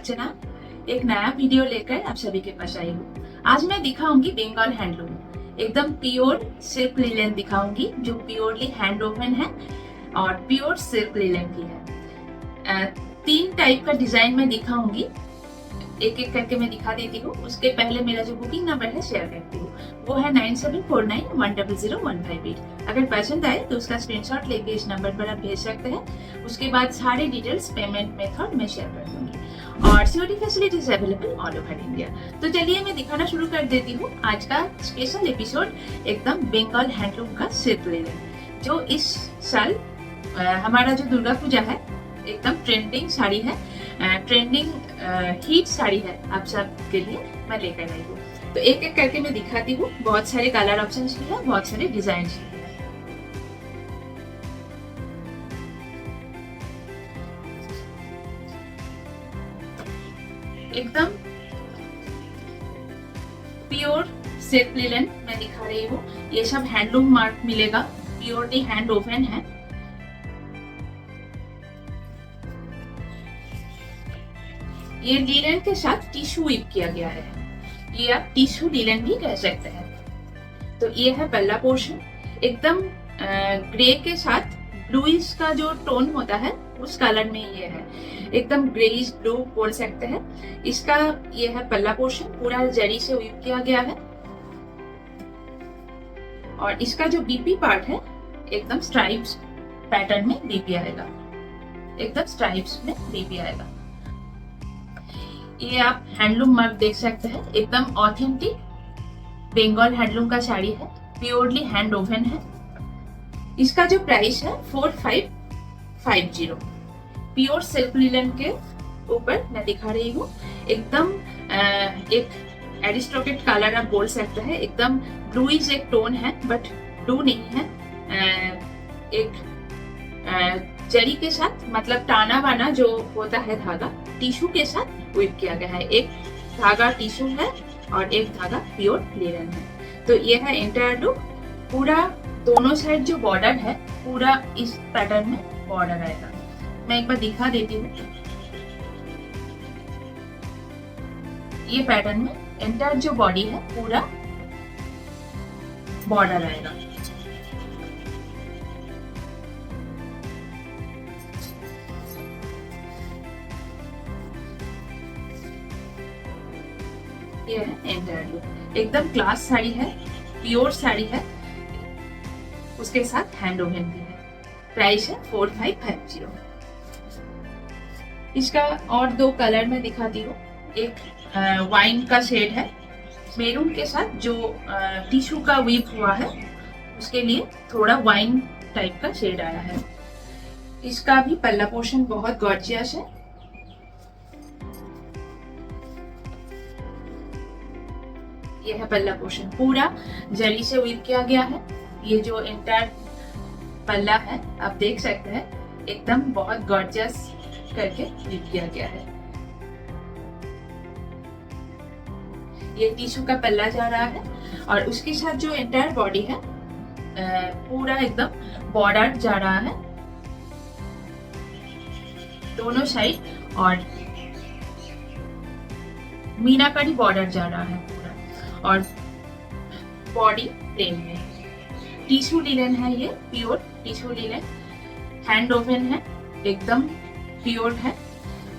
अर्चना एक नया वीडियो लेकर आप सभी के पास आई हूँ। आज मैं दिखाऊंगी बंगाल हैंडलूम, एकदम प्योर सिल्क लिनन दिखाऊंगी जो प्योरली हैंड वोवन है और प्योर सिल्क लिनन की है। 3 टाइप का डिजाइन में दिखाऊंगी, एक एक करके मैं दिखा देती हूँ। उसके पहले मेरा जो बुकिंग नंबर है शेयर करती हूँ, वो है 9749100158। अगर पसंद आए तो उसका स्क्रीनशॉट लेके इस नंबर पर आप भेज सकते हैं। उसके बाद सारे डिटेल्स, पेमेंट मेथड मैं शेयर कर दूंगी और COD facilities available all over India. तो चलिए मैं दिखाना शुरू कर देती हूँ। आज का स्पेशल एपिसोड एकदम बंगाल हैंडलूम का सिल्क लिनन, जो इस साल हमारा जो दुर्गा पूजा है एकदम ट्रेंडिंग साड़ी है, ट्रेंडिंग हीट साड़ी है, आप सब के लिए मैं लेकर आई हूँ। तो एक एक करके मैं दिखाती हूँ। बहुत सारे कलर ऑप्शंस भी है, बहुत सारे डिजाइन भी है। एकदम प्योर सिल्क लिनन मैं दिखा रही हूँ। ये सब हैंडलूम मार्क मिलेगा, प्योरली हैंड वोवन है। ये लिनन के साथ टिश्यू वीव किया गया है, ये आप टिश्यू लिनन भी कह सकते हैं। तो ये है पहला पोर्शन, एकदम ग्रे के साथ ब्लूइश का जो टोन होता है उस कलर में ये है, एकदम ग्रेइश ब्लू बोल सकते हैं। इसका ये है पहला पोर्शन, पूरा जरी से वीव किया गया है। और इसका जो बीपी पार्ट है एकदम स्ट्राइप्स पैटर्न में बीपी आएगा, एकदम स्ट्राइप्स में बीपी आएगा। ये आप हैंडलूम मार्क देख सकते हैं, एकदम ऑथेंटिक बंगाल हैंडलूम का साड़ी है, प्योरली हैंड वोवन है। इसका जो प्राइस है 4550। प्योर सिल्क लिनन के ऊपर मैं दिखा रही हूँ। एकदम एक एरिस्टोक्रेट कलर आप बोल सकते हैं, एकदम ब्लूइश एक टोन है बट ब्लू नहीं है। एक जरी के साथ, मतलब टाना वाना जो होता है धागा, टिश्यू के साथ वीव किया गया है। एक धागा टिश्यू है और एक धागा प्योर लिनन है। तो ये है एंटायर लुक। पूरा दोनों साइड जो बॉर्डर है पूरा इस पैटर्न में बॉर्डर आएगा। मैं एक बार दिखा देती हूँ। ये पैटर्न में एंटायर जो बॉडी है पूरा बॉर्डर आएगा। ये है एंटायर लुक, एकदम क्लास साड़ी है, प्योर साड़ी है, उसके साथ हैंड वोवन भी है। प्राइस है 4550। इसका और 2 कलर में दिखाती हूँ। एक वाइन का शेड है, मेरून के साथ जो टिश्यू का वीव हुआ है उसके लिए थोड़ा वाइन टाइप का शेड आया है। इसका भी पल्ला पोर्शन बहुत गॉर्जियस है। ये है पल्ला पोर्शन, पूरा जरी से वीव किया गया है। ये जो एंटायर पल्ला है आप देख सकते हैं, एकदम बहुत गॉर्जियस करके वीव किया गया है। ये टिश्यू का पल्ला जा रहा है और उसके साथ जो एंटायर बॉडी है पूरा एकदम बॉर्डर जा रहा है दोनों साइड, और मीनाकारी बॉर्डर जा रहा है पूरा, और बॉडी प्लेन में। टिश्यू लिनन है, ये pure tissue linen, hand woven है, एकदम प्योर है।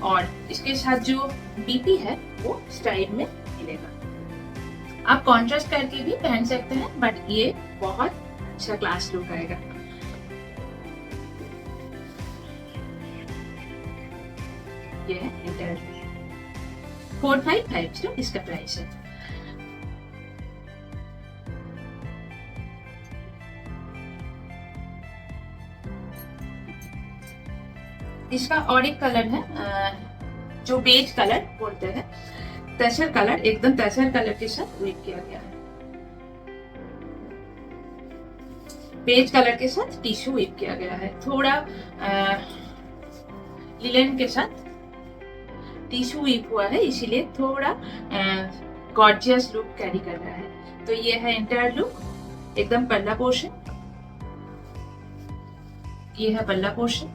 और इसके साथ जो बीपी है वो स्टाइल में मिलेगा। आप कॉन्ट्रास्ट करके भी पहन सकते हैं बट ये बहुत अच्छा क्लास लुक आएगा। ये है एंटायर 4550 इसका प्राइस है। इसका और एक कलर है जो बेज कलर बोलते हैं, तसर कलर, एकदम तसर कलर के साथ वीव किया गया है। बेज कलर के साथ टिश्यू वीव किया गया है, थोड़ा लिनन के साथ टिश्यू वीव हुआ है, इसीलिए थोड़ा गॉर्जियस लुक कैरी कर रहा है। तो ये है एंटायर लुक, एकदम पल्ला पोर्शन। ये है पल्ला पोर्शन,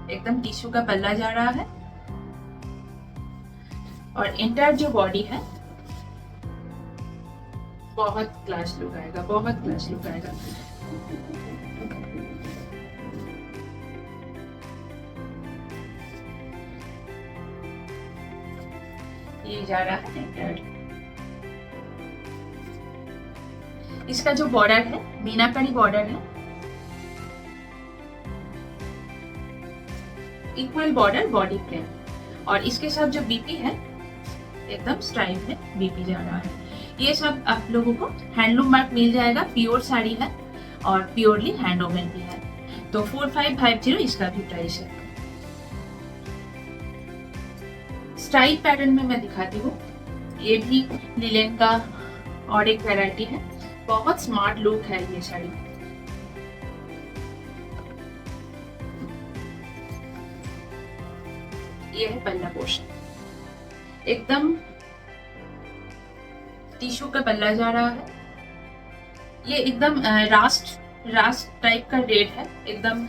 एकदम टिश्यू का पल्ला जा रहा है और इंटर जो बॉडी है बहुत क्लास लुक आएगा, बहुत क्लास लुक आएगा। ये जा रहा है इंटर। इसका जो बॉर्डर है मीनाकारी बॉर्डर है, इक्वल बॉर्डर बॉडी प्लेन, और इसके साथ जो बीपी है एकदम स्ट्राइप में बीपी जा रहा है। ये सब आप लोगों को हैंडलूम मार्क मिल जाएगा। प्योर साड़ी है और प्योरली हैंड ओवन भी है। तो 4550 इसका भी प्राइस है। स्ट्राइप पैटर्न में मैं दिखाती हूँ। ये भी लिलेन का और एक वैरायटी है। बहुत स्मार्ट लुक है ये साड़ी। ये है पल्ला पोर्शन, एकदम टिश्यू का पल्ला जा रहा है। ये एकदम रास्ट टाइप का रेड है, एकदम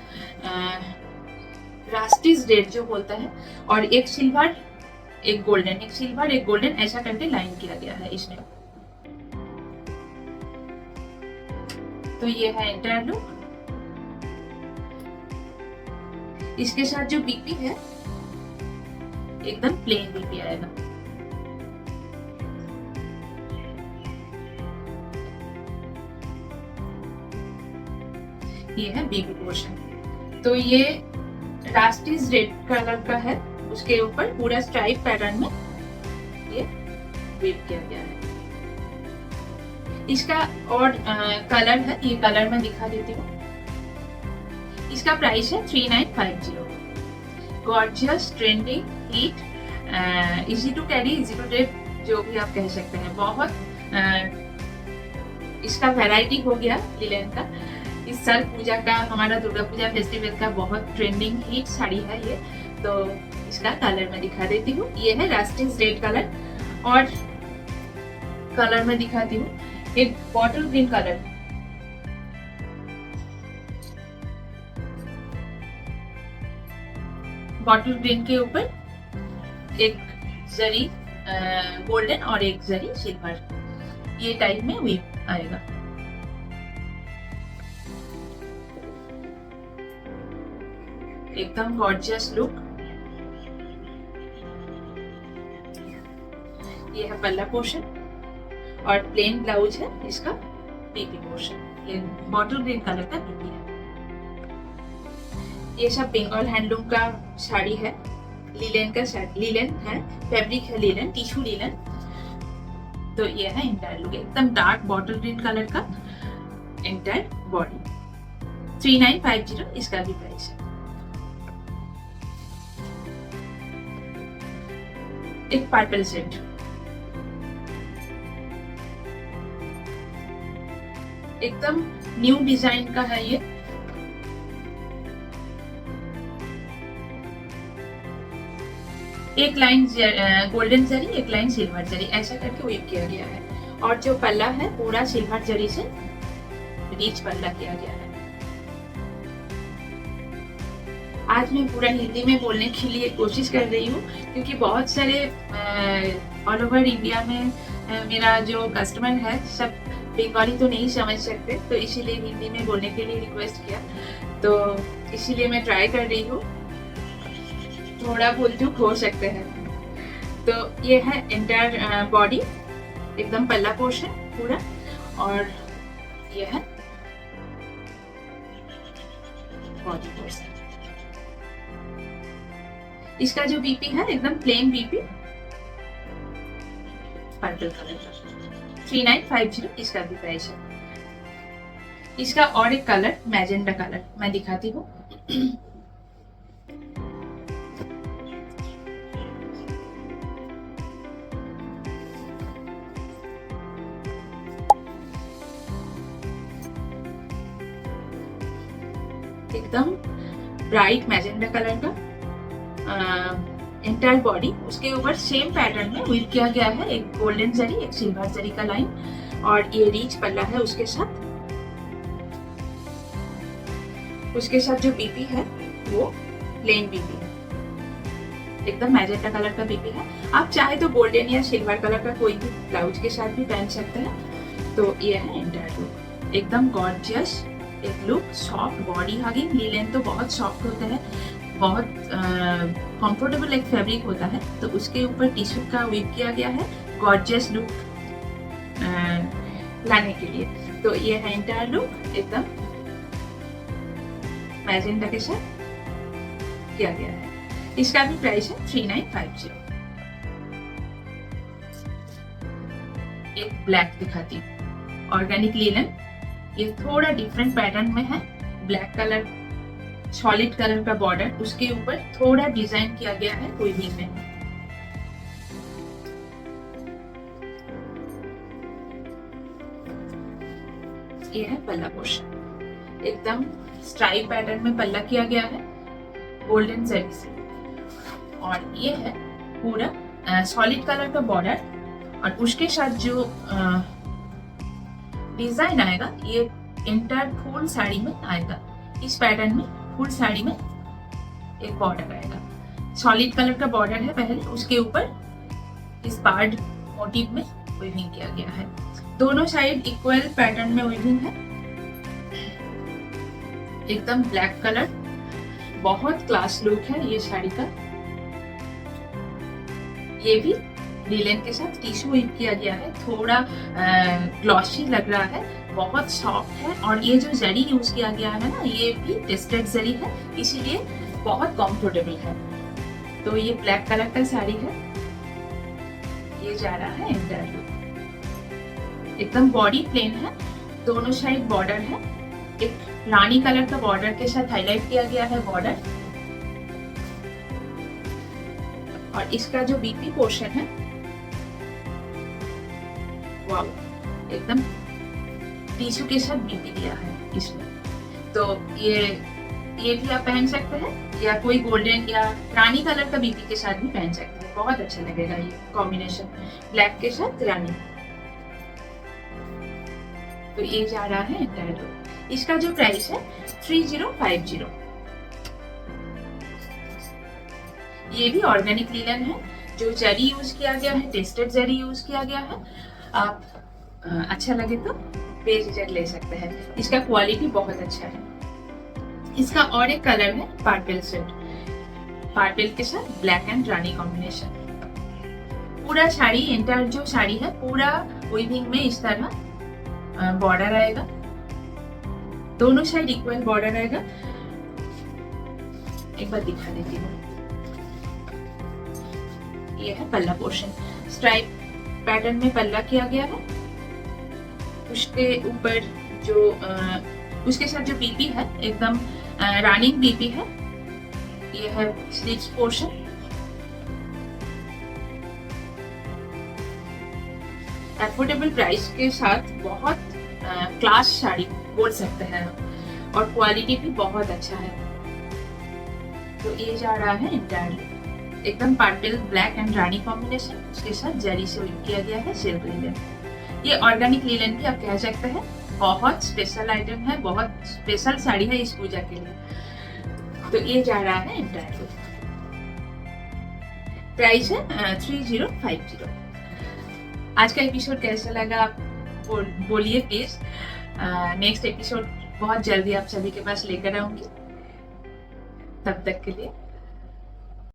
रास्टिस रेड जो बोलता है। और एक सिल्वर एक गोल्डन, एक सिल्वर एक गोल्डन, ऐसा करके लाइन किया गया है इसमें। तो ये है एंटायर लुक। इसके साथ जो बीपी है एकदम प्लेन बीपी आएगा। ये है बीबी पोर्शन। तो ये रास्टिस रेड कलर का है, उसके ऊपर पूरा स्ट्राइप पैटर्न में ये वीव किया गया है। इसका और कलर है, ये कलर मैं दिखा देती हूँ। इसका प्राइस है 3950। Gorgeous, trending, heat, easy to carry, easy to drape, जो भी आप कह सकते हैं। बहुत इसका वैरायटी हो गया लिलेन का। इस साल पूजा का, हमारा दुर्गा पूजा फेस्टिवल का बहुत ट्रेंडिंग हीट साड़ी है ये। तो इसका कलर मैं दिखा देती हूँ। ये है रास्टिस रेड कलर, और कलर मैं दिखाती हूँ एक bottle green colour. Bottle green के ऊपर एक जरी गोल्डन और एक जरी सिल्वर, ये टाइप में वीव आएगा। एकदम गॉर्जियस लुक। ये है पल्ला पोर्शन और प्लेन ब्लाउज है इसका बीपी पोर्शन। ये बॉटल ग्रीन कलर का बीपी है। ये सब बंगाल हैंडलूम का साड़ी है। लिलेन का साड़ी, लिलेन है, फैब्रिक है लिलेन, टिश्यू लिलेन। तो ये है इंटायर लुक, एकदम डार्क बॉटल ग्रीन कलर का इंटायर बॉडी। 3950 इसका भी प्राइस है। एक पर्पल सेट, एकदम न्यू डिजाइन का है ये। एक लाइन गोल्डन जरी, एक लाइन सिल्वर जरी, ऐसा करके वीव किया गया है। और जो पल्ला है पूरा सिल्वर जरी से रिच पल्ला किया गया है। आज मैं पूरा हिंदी में बोलने के लिए कोशिश कर रही हूँ, क्योंकि बहुत सारे ऑल ओवर इंडिया में मेरा जो कस्टमर है सब बंगाली तो नहीं समझ सकते, तो इसीलिए हिंदी में बोलने के लिए रिक्वेस्ट किया। तो इसीलिए मैं ट्राई कर रही हूँ, थोड़ा भूल चूक हो सकते हैं। तो ये है एंटायर बॉडी, एकदम पल्ला पोर्शन पूरा, और ये है बॉडी पोर्शन। इसका जो बीपी है एकदम प्लेन बीपी, पर्पल कलर का। 3950 इसका भी प्राइस है। इसका और एक कलर मैजेंडा कलर मैं दिखाती हूँ। एकदम ब्राइट मैजेंडा कलर का एंटायर बॉडी, उसके ऊपर सेम पैटर्न में वीव किया गया है। एक गोल्डन जरी, एक सिल्वर जरी का लाइन, और ये रीच पल्ला है उसके साथ। उसके साथ जो बीपी है वो प्लेन बीपी है। एकदम मैजेंटा कलर का बीबी है। आप चाहे तो गोल्डन या सिल्वर कलर का कोई भी ब्लाउज के साथ भी पहन सकते हैं। तो ये है एंटायर लुक, एकदम गॉर्जियस एक look. Soft body hugging, linen तो बहुत सॉफ्ट होता है, बहुत कंफर्टेबल एक फैब्रिक होता है। तो उसके ऊपर टिश्यू का वीव किया गया है गॉर्जियस लुक लाने के लिए। तो ये है एंटायर लुक, एकदम मैजेंटा के साथ किया गया है। इसका भी प्राइस है 3950। एक ब्लैक दिखाती हूँ, ऑर्गेनिक लिनन। ये थोड़ा डिफरेंट पैटर्न में है, ब्लैक कलर सॉलिड कलर का बॉर्डर, उसके ऊपर थोड़ा डिजाइन किया गया है वीविंग में। ये है पल्ला पोर्शन, एकदम स्ट्राइप पैटर्न में पल्ला किया गया है गोल्डन जरी से। और ये है पूरा सॉलिड कलर का बॉर्डर, और उसके साथ जो डिजाइन आएगा ये एंटायर फुल साड़ी में आएगा। इस पैटर्न में फुल साड़ी में एक बॉर्डर आएगा, सॉलिड कलर का बॉर्डर है पहले, उसके ऊपर इस पार्ट मोटिव में वीविंग किया गया है। दोनों साइड इक्वल पैटर्न में वीविंग है। एकदम ब्लैक कलर, बहुत क्लास लुक है ये साड़ी का। ये भी लिनन के साथ टिश्यू वीव किया गया है, थोड़ा ग्लॉसी लग रहा है, बहुत सॉफ्ट है। और ये जो जरी यूज किया गया है ना, ये भी टेस्टेड जरी है, इसीलिए बहुत कंफर्टेबल है। तो ये ब्लैक कलर का साड़ी है, ये जा रहा है एंटायर लुक। एकदम बॉडी प्लेन है, दोनों साइड बॉर्डर है, एक रानी कलर का बॉर्डर के साथ हाईलाइट किया गया है बॉर्डर। और इसका जो बीपी पोर्शन है, वाव, एकदम टिश्यू के साथ बीपी दिया है इसमें। तो ये भी आप पहन सकते हैं, या कोई गोल्डन या रानी कलर का बीपी के साथ भी पहन सकते हैं, बहुत अच्छा लगेगा ये कॉम्बिनेशन, ब्लैक के साथ रानी। तो ये जा रहा है एंटायर लुक। इसका जो प्राइस है 3050। ये भी ऑर्गेनिक लिनन है, जो जरी यूज किया गया है, टेस्टेड जरी यूज किया गया है। आप अच्छा लगे तो बेझिझक ले सकते हैं, इसका क्वालिटी बहुत अच्छा है। इसका और एक कलर है पार्पल शेड, पार्पल के साथ ब्लैक एंड रानी कॉम्बिनेशन। पूरा साड़ी एंटायर जो साड़ी है पूरा वीविंग में इस तरह बॉर्डर आएगा, दोनों साइड इक्वल बॉर्डर आएगा। एक बार दिखा देती हूँ, ये है पल्ला पोर्शन, स्ट्राइप पैटर्न में पल्ला किया गया है। उसके ऊपर जो उसके साथ जो बीपी है एकदम रनिंग बीपी है। ये है स्लीव्स पोर्शन, अफोर्डेबल प्राइस के साथ बहुत क्लास साड़ी बोल सकते हैं, और क्वालिटी भी बहुत अच्छा है। तो ये जा रहा है एंटायर एकदम purple black and Rani combination, उसके साथ जरी से वीव किया गया है सिल्क लिनन। ये ऑर्गेनिक लिनन भी आप कह सकते हैं, बहुत स्पेशल आइटम है, बहुत स्पेशल साड़ी है इस पूजा के लिए। तो ये जा रहा है एंटायर, प्राइस है 3050। आज का एपिसोड कैसा लगा आप बोलिए प्लीज। नेक्स्ट एपिसोड बहुत जल्दी आप सभी के पास लेकर आऊंगी, तब तक के लिए